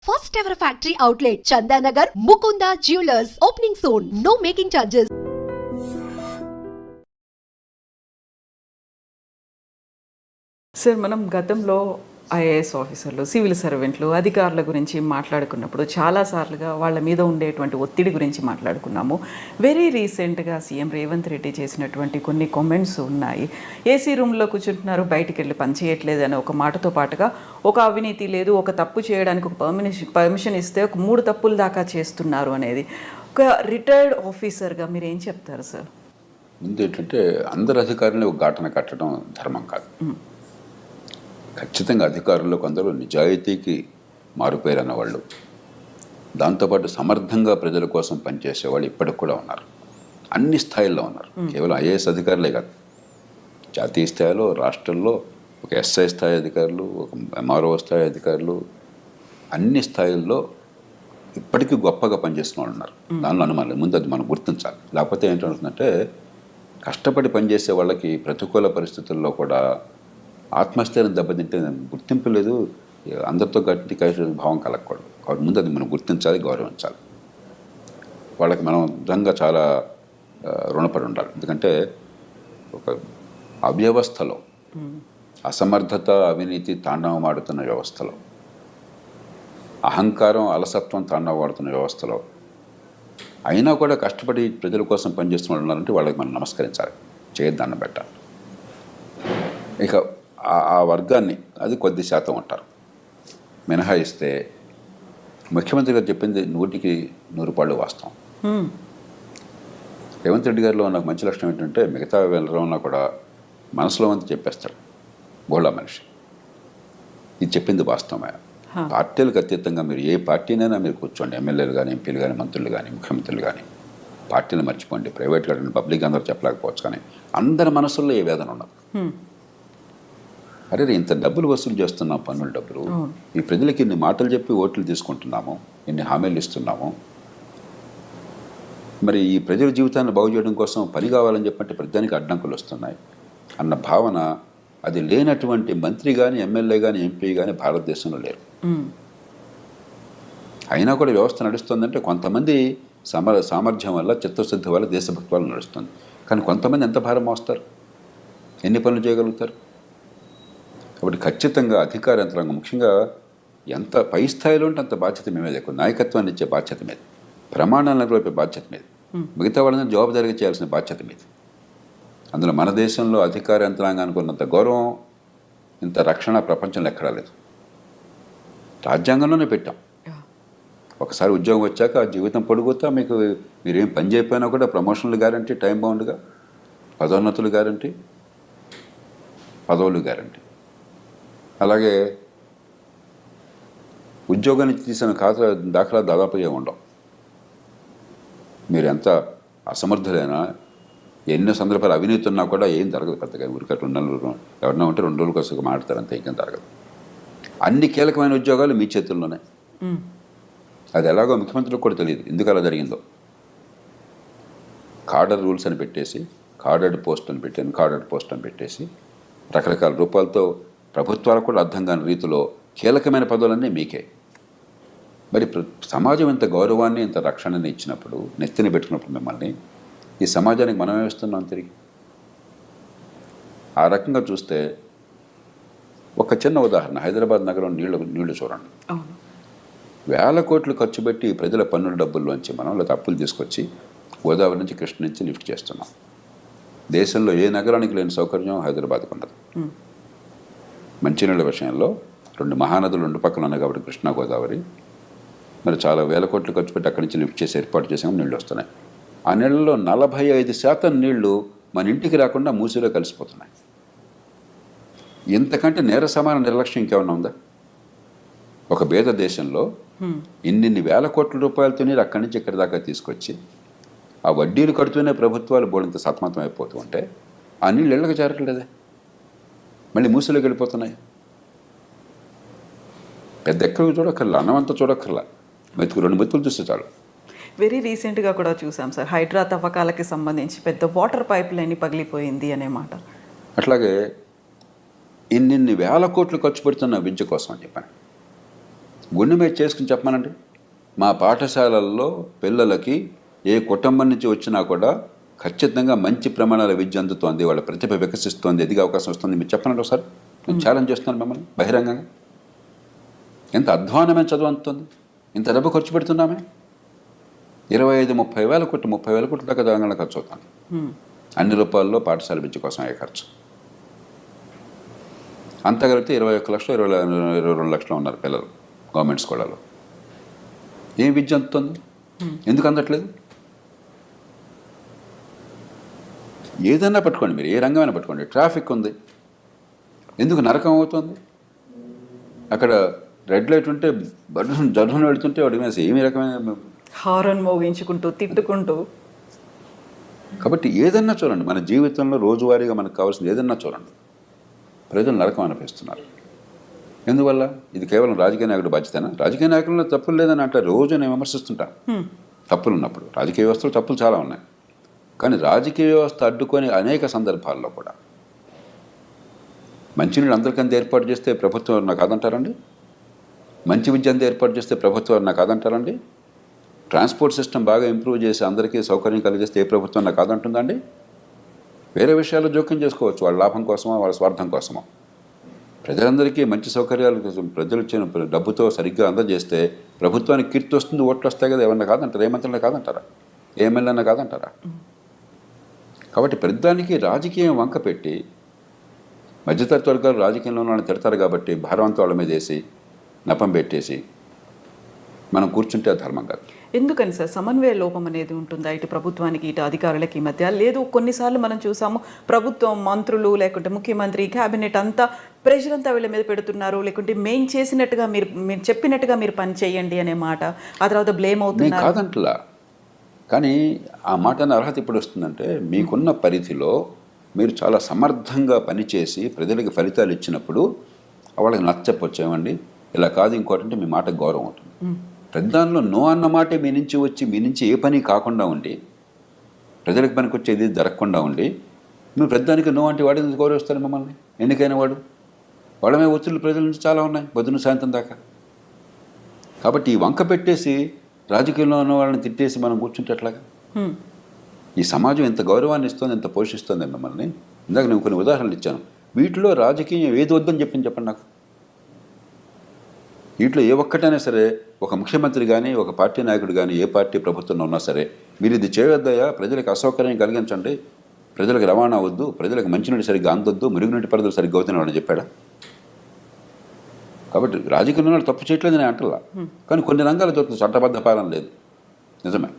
first ever factory outlet, Chandanagar, Mukunda Jewelers, opening soon. No making charges. Sir, మనం గతంలో IAS ఆఫీసర్లు, civil సర్వెంట్లు, అధికారుల గురించి మాట్లాడుకున్నప్పుడు చాలాసార్లుగా వాళ్ళ మీద ఉండేటువంటి ఒత్తిడి గురించి మాట్లాడుకున్నాము. వెరీ రీసెంట్గా సీఎం రేవంత్ రెడ్డి చేసినటువంటి కొన్ని కామెంట్స్ ఉన్నాయి. ఏసీ రూమ్లో కూర్చుంటున్నారు, బయటికి వెళ్ళి పని చేయట్లేదు అనే ఒక మాటతో పాటుగా ఒక అవినీతి లేదు, ఒక తప్పు చేయడానికి ఒక పర్మిషన్ ఇస్తే ఒక 3 తప్పులు దాకా చేస్తున్నారు అనేది. ఒక రిటైర్డ్ ఆఫీసర్గా మీరు ఏం చెప్తారు సార్? ముందు ఏంటంటే అందరు అధికారులు ఒక ఘాటన కట్టడం ధర్మం కాదు. ఖచ్చితంగా అధికారుల్లో కొందరు నిజాయితీకి మారుపేరన్న వాళ్ళు, దాంతోపాటు సమర్థంగా ప్రజల కోసం పనిచేసేవాళ్ళు ఇప్పటికి కూడా ఉన్నారు. అన్ని స్థాయిల్లో ఉన్నారు. కేవలం ఐఏఎస్ అధికారులే కాదు, జాతీయ స్థాయిలో, రాష్ట్రంలో ఒక ఎస్ఐ స్థాయి అధికారులు, ఒక ఎంఆర్ఓ స్థాయి అధికారులు, అన్ని స్థాయిల్లో ఇప్పటికీ గొప్పగా పనిచేస్తున్న వాళ్ళు ఉన్నారు. దానిలో అనుమానం లేదు. ముందు అది మనం గుర్తించాలి. లేకపోతే ఏంటంటే కష్టపడి పనిచేసే వాళ్ళకి ప్రతికూల పరిస్థితుల్లో కూడా ఆత్మస్థైర్యం దెబ్బతింటే గుర్తింపు లేదు, అందరితో గట్టి కలిసి భావం కలగకూడదు. కాబట్టి ముందు అది మనం గుర్తించాలి, గౌరవించాలి. వాళ్ళకి మనం నిజంగా చాలా రుణపడి ఉండాలి. ఎందుకంటే ఒక అవ్యవస్థలో, అసమర్థత, అవినీతి తాండవమాడుతున్న వ్యవస్థలో, అహంకారం, అలసత్వం తాండవమాడుతున్న వ్యవస్థలో అయినా కూడా కష్టపడి ప్రజల కోసం పనిచేస్తున్న ఉన్నారంటే వాళ్ళకి మనం నమస్కరించాలి, చేయొద్దాన్ని పెట్టాలి. ఇక ఆ వర్గాన్ని అది కొద్ది శాతం ఉంటారు మినహాయిస్తే ముఖ్యమంత్రి గారు చెప్పింది 100కి 100 వాస్తవం. రేవంత్ రెడ్డి గారిలో నాకు మంచి లక్షణం ఏంటంటే మిగతా వెళ్ళడంలో కూడా మనసులో అంతా చెప్పేస్తాడు. బోళా మనిషి. ఇది చెప్పింది వాస్తవమే. పార్టీలకు అతీతంగా మీరు ఏ పార్టీనైనా మీరు కూర్చోండి, ఎమ్మెల్యేలు కానీ, ఎంపీలు కానీ, మంత్రులు కానీ, ముఖ్యమంత్రులు కానీ, పార్టీని మర్చిపోండి. ప్రైవేట్ కానీ, పబ్లిక్ అందరూ చెప్పలేకపోవచ్చు, కానీ అందరి మనసుల్లో ఏ వేదన ఉండదు. అరే, ఇంత డబ్బులు వసూలు చేస్తున్నాం, పన్నుల డబ్బులు, ఈ ప్రజలకి ఇన్ని మాటలు చెప్పి ఓట్లు తీసుకుంటున్నాము, ఇన్ని హామీలు ఇస్తున్నాము, మరి ఈ ప్రజల జీవితాన్ని బాగు చేయడం కోసం పని కావాలని చెప్పంటే ప్రతిదానికి అడ్డంకులు వస్తున్నాయి అన్న భావన అది లేనటువంటి మంత్రి కానీ, ఎమ్మెల్యే కానీ, ఎంపీ కానీ భారతదేశంలో లేరు. అయినా కూడా వ్యవస్థ నడుస్తుందంటే కొంతమంది సామర్థ్యం వల్ల, చిత్తశుద్ధి వల్ల, దేశభక్తి వల్ల నడుస్తుంది. కానీ కొంతమంది ఎంత భారం మోస్తారు, ఎన్ని పనులు చేయగలుగుతారు? కాబట్టి ఖచ్చితంగా అధికార యంత్రాంగం, ముఖ్యంగా ఎంత పై స్థాయిలో ఉంటే అంత బాధ్యత మేమే ఎక్కువ. నాయకత్వాన్ని ఇచ్చే బాధ్యత మీద, ప్రమాణాలను నెరవేర్పే బాధ్యత మీద, మిగతా వాళ్ళని జవాబుదారీగా చేయాల్సిన బాధ్యత మీద. అందులో మన దేశంలో అధికార యంత్రాంగానికి ఉన్నంత గౌరవం, ఇంత రక్షణ ప్రపంచంలో ఎక్కడా లేదు. రాజ్యాంగంలోనే పెట్టాం. ఒకసారి ఉద్యోగం వచ్చాక జీవితం పొడుగుతా మీకు మీరేం పని చేయకపోయినా కూడా ప్రమోషన్లు గ్యారంటీ, టైం బౌండ్గా పదోన్నతులు గ్యారంటీ, పదవులు గ్యారంటీ. అలాగే ఉద్యోగాన్ని తీసిన దాఖలా దాదాపు ఏమి ఉండవు. మీరు ఎంత అసమర్థులైనా, ఎన్నో సందర్భాలు అవినీతి ఉన్నా కూడా ఏం జరగదు పెద్దగా. ఊరికే 2 నెలలు ఎవరన్నా ఉంటే 2 రోజుల కోసం మాట్లాడతారు, అంతే, ఇంకేం జరగదు. అన్ని కీలకమైన ఉద్యోగాలు మీ చేతుల్లోనే. అది ఎలాగో ముఖ్యమంత్రికి కూడా తెలియదు ఎందుకు అలా జరిగిందో. కార్డర్ రూల్స్ అని పెట్టేసి, కార్డర్డ్ పోస్ట్ అని పెట్టేసి రకరకాల రూపాలతో ప్రభుత్వాలకు కూడా అర్థం కాని రీతిలో కీలకమైన పదవులన్నీ మీకే. మరి సమాజం ఇంత గౌరవాన్ని, ఇంత రక్షణని ఇచ్చినప్పుడు, నెత్తిని పెట్టుకున్నప్పుడు మిమ్మల్ని, ఈ సమాజానికి మనమే ఇస్తున్నాం తిరిగి. ఆ రకంగా చూస్తే ఒక చిన్న ఉదాహరణ, హైదరాబాద్ నగరం నీళ్లు చూడండి. వేల కోట్లు ఖర్చు పెట్టి ప్రజల పన్నుల డబ్బుల్లోంచి మనం లేదా అప్పులు తీసుకొచ్చి గోదావరి నుంచి, కృష్ణ నుంచి లిఫ్ట్ చేస్తున్నాం. దేశంలో ఏ నగరానికి లేని సౌకర్యం హైదరాబాద్కు ఉండదు. మంచినీళ్ళ విషయంలో 2 మహానదులు 2 పక్కన ఉన్నాయి కాబట్టి కృష్ణా, గోదావరి, మరి చాలా వేల కోట్లు ఖర్చు పెట్టి అక్కడి నుంచి లిఫ్ట్ చేసి ఏర్పాటు చేసాము, నీళ్ళు వస్తున్నాయి. ఆ నీళ్ళలో 45% నీళ్లు మన ఇంటికి రాకుండా మూసిలో కలిసిపోతున్నాయి. ఇంతకంటే నేర సమాన నిర్లక్ష్యం ఇంకేమన్నా ఉందా? ఒక పేద దేశంలో ఇన్ని వేల కోట్ల రూపాయలతో నీరు అక్కడి నుంచి ఇక్కడి దాకా తీసుకొచ్చి ఆ వడ్డీలు కడుతూనే ప్రభుత్వాలు బోడంత సతమతం అయిపోతూ ఉంటే ఆ నీళ్ళు ఇళ్ళకి చేరట్లేదే, మళ్ళీ మూసిలోకి వెళ్ళిపోతున్నాయి. పెద్ద ఎక్కడికి చూడక్కర్లా, అన్నమంతా చూడక్కర్లా, 2 మెతుకులు చూస్తే చాలు. వెరీ రీసెంట్గా కూడా చూసాం సార్, హైడ్రా తవ్వకాలకి సంబంధించి పెద్ద వాటర్ పైప్ లైన్ పగిలిపోయింది అనే మాట. అట్లాగే ఇన్ని వేల కోట్లు ఖర్చు పెడుతున్న విద్య కోసం అని చెప్పాను. గుండె మీద చేసుకుని చెప్పమనండి. మా పాఠశాలల్లో పిల్లలకి ఏ కుటుంబం నుంచి వచ్చినా కూడా ఖచ్చితంగా మంచి ప్రమాణాల విద్య అందుతోంది, వాళ్ళ ప్రతిభ వికసిస్తోంది, ఎదిగే అవకాశం వస్తుంది. మీరు చెప్పనండి ఒకసారి. నేను ఛాలెంజ్ చేస్తున్నాను మిమ్మల్ని బహిరంగంగా. ఎంత అధ్వానమైన చదువు అందుతుంది, ఇంత డబ్బు ఖర్చు పెడుతున్నామే. 25-30 వేల కోట్లు 30 వేల కోట్ల దాకా తెలంగాణ ఖర్చు అవుతుంది అన్ని రూపాయల్లో పాఠశాల విద్య కోసం అయ్యే ఖర్చు. అంతా కలిపితే 21 లక్షలు 22 లక్షలు ఉన్నారు పిల్లలు గవర్నమెంట్ స్కూళ్ళలో. ఏం విద్య అందుతుంది? ఎందుకు అందట్లేదు? ఏదైనా పట్టుకోండి, మీరు ఏ రంగమైనా పట్టుకోండి. ట్రాఫిక్ ఉంది, ఎందుకు నరకం అవుతుంది? అక్కడ రెడ్ లైట్ ఉంటే జర్రును వెళ్తుంటే వాడి మీద ఏమి రకమైన హారన్ మోగించుకుంటూ తిట్టుకుంటూ. కాబట్టి ఏదన్నా చూడండి, మన జీవితంలో రోజువారీగా మనకు కావాల్సింది ఏదన్నా చూడండి, ప్రజలు నరకం అనిపిస్తున్నారు. ఎందువల్ల? ఇది కేవలం రాజకీయ నాయకుడు బాధ్యతనా? రాజకీయ నాయకుల్లో తప్పులు లేదని అంటే రోజు నేను విమర్శిస్తుంటాను. తప్పులు ఉన్నప్పుడు రాజకీయ వ్యవస్థలో తప్పులు చాలా ఉన్నాయి, కానీ రాజకీయ వ్యవస్థ అడ్డుకొని అనేక సందర్భాల్లో కూడా మంచినీళ్ళు అందరికంత ఏర్పాటు చేస్తే ప్రభుత్వం నాకు కాదంటారండి? మంచి విద్య అంతా ఏర్పాటు చేస్తే ప్రభుత్వం నాకు కాదంటారండి? ట్రాన్స్పోర్ట్ సిస్టమ్ బాగా ఇంప్రూవ్ చేసి అందరికీ సౌకర్యం కలిగిస్తే ఏ ప్రభుత్వం నాకు కాదంటుందండి? వేరే విషయాల్లో జోక్యం చేసుకోవచ్చు, వాళ్ళ లాభం కోసమో వాళ్ళ స్వార్థం కోసమో. ప్రజలందరికీ మంచి సౌకర్యాలు ప్రజలు ఇచ్చిన డబ్బుతో సరిగ్గా అందజేస్తే ప్రభుత్వానికి కీర్తి వస్తుంది, ఓట్లు వస్తాయి కదా. ఏమన్నా కాదంటారా? ఏ మంత్రులన్నా కాదంటారా? ఏ ఎమ్మెల్యేనా కాదంటారా? కాబట్టి ప్రతిదానికి రాజకీయం వంక పెట్టి మధ్యతరగతి వర్గాలు రాజకీయంలో వాళ్ళని తిడతారు కాబట్టి భారవంతం వాళ్ళ మీద వేసి నపం పెట్టేసి మనం కూర్చుంటే అది ధర్మం కాదు. ఎందుకని సార్ సమన్వయ లోపం అనేది ఉంటుందా ఇటు ప్రభుత్వానికి ఇటు అధికారులకి మధ్య? లేదు, కొన్నిసార్లు మనం చూసాము ప్రభుత్వం మంత్రులు లేకుంటే ముఖ్యమంత్రి క్యాబినెట్ అంతా ప్రెషర్ అంతా వీళ్ళ మీద పెడుతున్నారు, లేకుంటే మేము చేసినట్టుగా మీరు చెప్పినట్టుగా మీరు పని చేయండి అనే మాట, ఆ తర్వాత బ్లేమ్ అవుతున్నారు. కాదంటలా, కానీ ఆ మాట అర్హత ఇప్పుడు వస్తుందంటే మీకున్న పరిధిలో మీరు చాలా సమర్థంగా పనిచేసి ప్రజలకు ఫలితాలు ఇచ్చినప్పుడు వాళ్ళకి నచ్చపొచ్చేమండి, ఇలా కాదు ఇంకోటి అంటే మీ మాటకు గౌరవం ఉంటుంది. ప్రధానంలో నో అన్న మాటే మీ నుంచి వచ్చి మీ నుంచి ఏ పని కాకుండా ఉండి ప్రజలకు పనికి వచ్చేది జరగకుండా ఉండి మీరు ప్రధానికి నో అంటే వాడిని గౌరవిస్తారు మిమ్మల్ని? ఎన్నికైన వాడు వాళ్ళమే ఒత్తిళ్ళు ప్రజల నుంచి చాలా ఉన్నాయి పొద్దున్న సాయంత్రం దాకా. కాబట్టి ఈ వంక పెట్టేసి రాజకీయంలో ఉన్న వాళ్ళని తిట్టేసి మనం కూర్చుంటే ఎట్లాగా? ఈ సమాజం ఎంత గౌరవాన్ని ఇస్తుంది, ఎంత పోషిస్తుంది మిమ్మల్ని. ఇందాక నేను కొన్ని ఉదాహరణలు ఇచ్చాను. వీటిలో రాజకీయం ఏది వద్దని చెప్పండి నాకు. వీటిలో ఏ ఒక్కటైనా సరే ఒక ముఖ్యమంత్రి కానీ ఒక పార్టీ నాయకుడు కానీ ఏ పార్టీ ప్రభుత్వంలో ఉన్నా సరే మీరు ఇది చేయవద్దయా, ప్రజలకు అసౌకర్యం కలిగించండి, ప్రజలకు రవాణా వద్దు, ప్రజలకు మంచినీటి సరిగ్గా అందొద్దు, మురుగునీటి పరిధులు సరిగ్గా అవుతున్నాడు అని చెప్పాడా? కాబట్టి రాజకీయంలో తప్పు చేయట్లేదు నేను అంటలా, కానీ కొన్ని రంగాలు దొరుకుతుంది చట్టబద్ధ పాలన లేదు, నిజమే.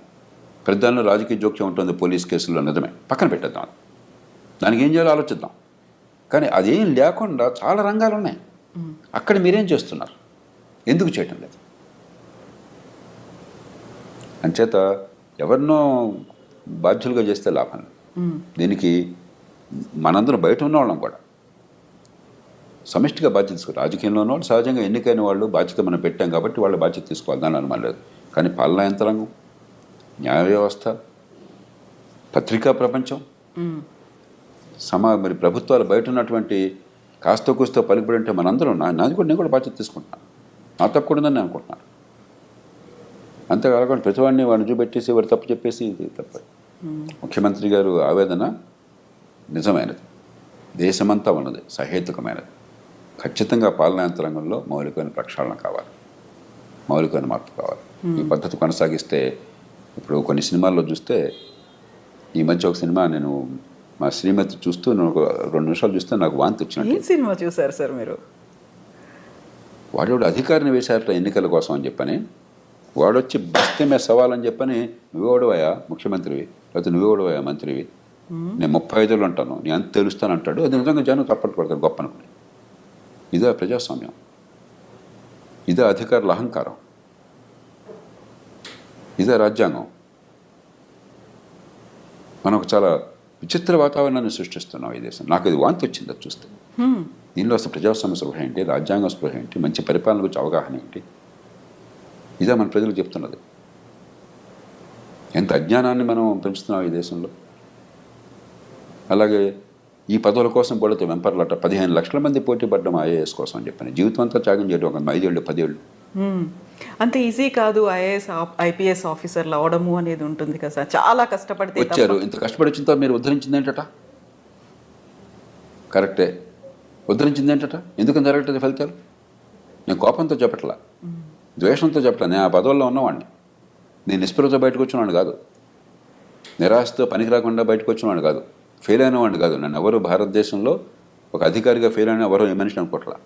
ప్రధానంలో రాజకీయ జోక్యం ఉంటుంది పోలీస్ కేసుల్లో, నిజమే. పక్కన పెట్టేద్దాం, దానికి ఏం చేయాలో ఆలోచిద్దాం. కానీ అదేం లేకుండా చాలా రంగాలు ఉన్నాయి. అక్కడ మీరేం చేస్తున్నారు? ఎందుకు చేయటం లేదు? అంచేత ఎవరినో బాధ్యులుగా చేస్తే లాభం. దీనికి మనందరం బయట ఉన్న వాళ్ళం కూడా సమిష్టిగా బాధ్యత తీసుకోవాలి. రాజకీయంలో ఉన్న వాళ్ళు సహజంగా ఎన్నికైన వాళ్ళు బాధ్యత మనం పెట్టాం కాబట్టి వాళ్ళ బాధ్యత తీసుకోవాలి, దాని అనుమానం లేదు. కానీ పాలనా యంత్రాంగం, న్యాయ వ్యవస్థ, పత్రికా ప్రపంచం, మరి ప్రభుత్వాలు బయట ఉన్నటువంటి కాస్త కూస్తో పలుకుబడి అంటే మనందరం నాది కూడా నేను కూడా బాధ్యత తీసుకుంటున్నాను, నా తప్పు కూడా ఉందని నేను అనుకుంటున్నాను. అంతేకాకుండా ప్రతివాడిని వాడిని చూపెట్టేసి వాడు తప్పు చెప్పేసి ఇది తప్ప. ముఖ్యమంత్రి గారు ఆవేదన నిజమైనది, దేశమంతా ఉన్నది, సహేతుకమైనది. ఖచ్చితంగా పాలనా యంత్రాంగంలో మౌలికమైన ప్రక్షాళన కావాలి, మౌలికమైన మార్పు కావాలి. ఈ పద్ధతి కొనసాగిస్తే ఇప్పుడు కొన్ని సినిమాల్లో చూస్తే, ఈ మధ్య ఒక సినిమా నేను మా శ్రీమతి చూస్తూ నేను ఒక 2 నిమిషాలు చూస్తే నాకు వాంతి వచ్చినట్టు. ఏ సినిమా చూసారు సార్ మీరు? వాడు అధికారిని వేశారట ఎన్నికల కోసం అని చెప్పని, వాడొచ్చి బస్తే మీద సవాలని చెప్పని, నువ్వేవాడువయా ముఖ్యమంత్రివి, లేకపోతే నువ్వేవాడువయా మంత్రివి, నేను 35 అంటాను, నేను అంత తెలుస్తాను అంటాడు. అది నిజంగా జనం తప్పట్టు పడతారు గొప్ప అనుకుని. ఇదే ప్రజాస్వామ్యం, ఇదే అధికారుల అహంకారం, ఇదే రాజ్యాంగం. మనకు చాలా విచిత్ర వాతావరణాన్ని సృష్టిస్తున్నాం ఈ దేశం. నాకు ఇది వాంతి వచ్చింది అది చూస్తే. దీనిలో అసలు ప్రజాస్వామ్య స్పృహ ఏంటి, రాజ్యాంగ స్పృహ ఏంటి, మంచి పరిపాలన గురించి అవగాహన ఏంటి, ఇదే మన ప్రజలకు చెప్తున్నది. ఎంత అజ్ఞానాన్ని మనం పెంచుతున్నాం ఈ దేశంలో. అలాగే ఈ పదవుల కోసం పడితే వెంపర్లట 15 లక్షల మంది పోటీ పడ్డం ఐఏఎస్ కోసం అని చెప్పని, జీవితం అంతా త్యాగం చేయడం, ఒక 5 ఏళ్ళు 10 ఏళ్ళు అంత ఈజీ కాదు ఐఏఎస్ ఐపీఎస్ ఆఫీసర్లు అవడము అనేది ఉంటుంది కదా సార్, చాలా కష్టపడితే వచ్చారు. ఇంత కష్టపడి వచ్చిన తర్వాత మీరు ఉద్ధరించింది ఏంటట? కరెక్టే, ఉద్ధరించింది ఏంటట? ఎందుకని జరగట్లేదు ఫలితాలు? నేను కోపంతో చెప్పట్లా, ద్వేషంతో చెప్పట్లా. నేను ఆ పదవుల్లో ఉన్నవాడిని. నేను నిస్పృహతో బయటకు వచ్చినవాడిని కాదు, నిరాశతో పనికి రాకుండా బయటకు వచ్చినవాడిని కాదు, ఫెయిల్ అయిన వాడిని కాదు. నన్ను ఎవరు భారతదేశంలో ఒక అధికారిగా ఫెయిల్ అయిన ఎవరో ఏ మనిషిని అనుకోవట్లా.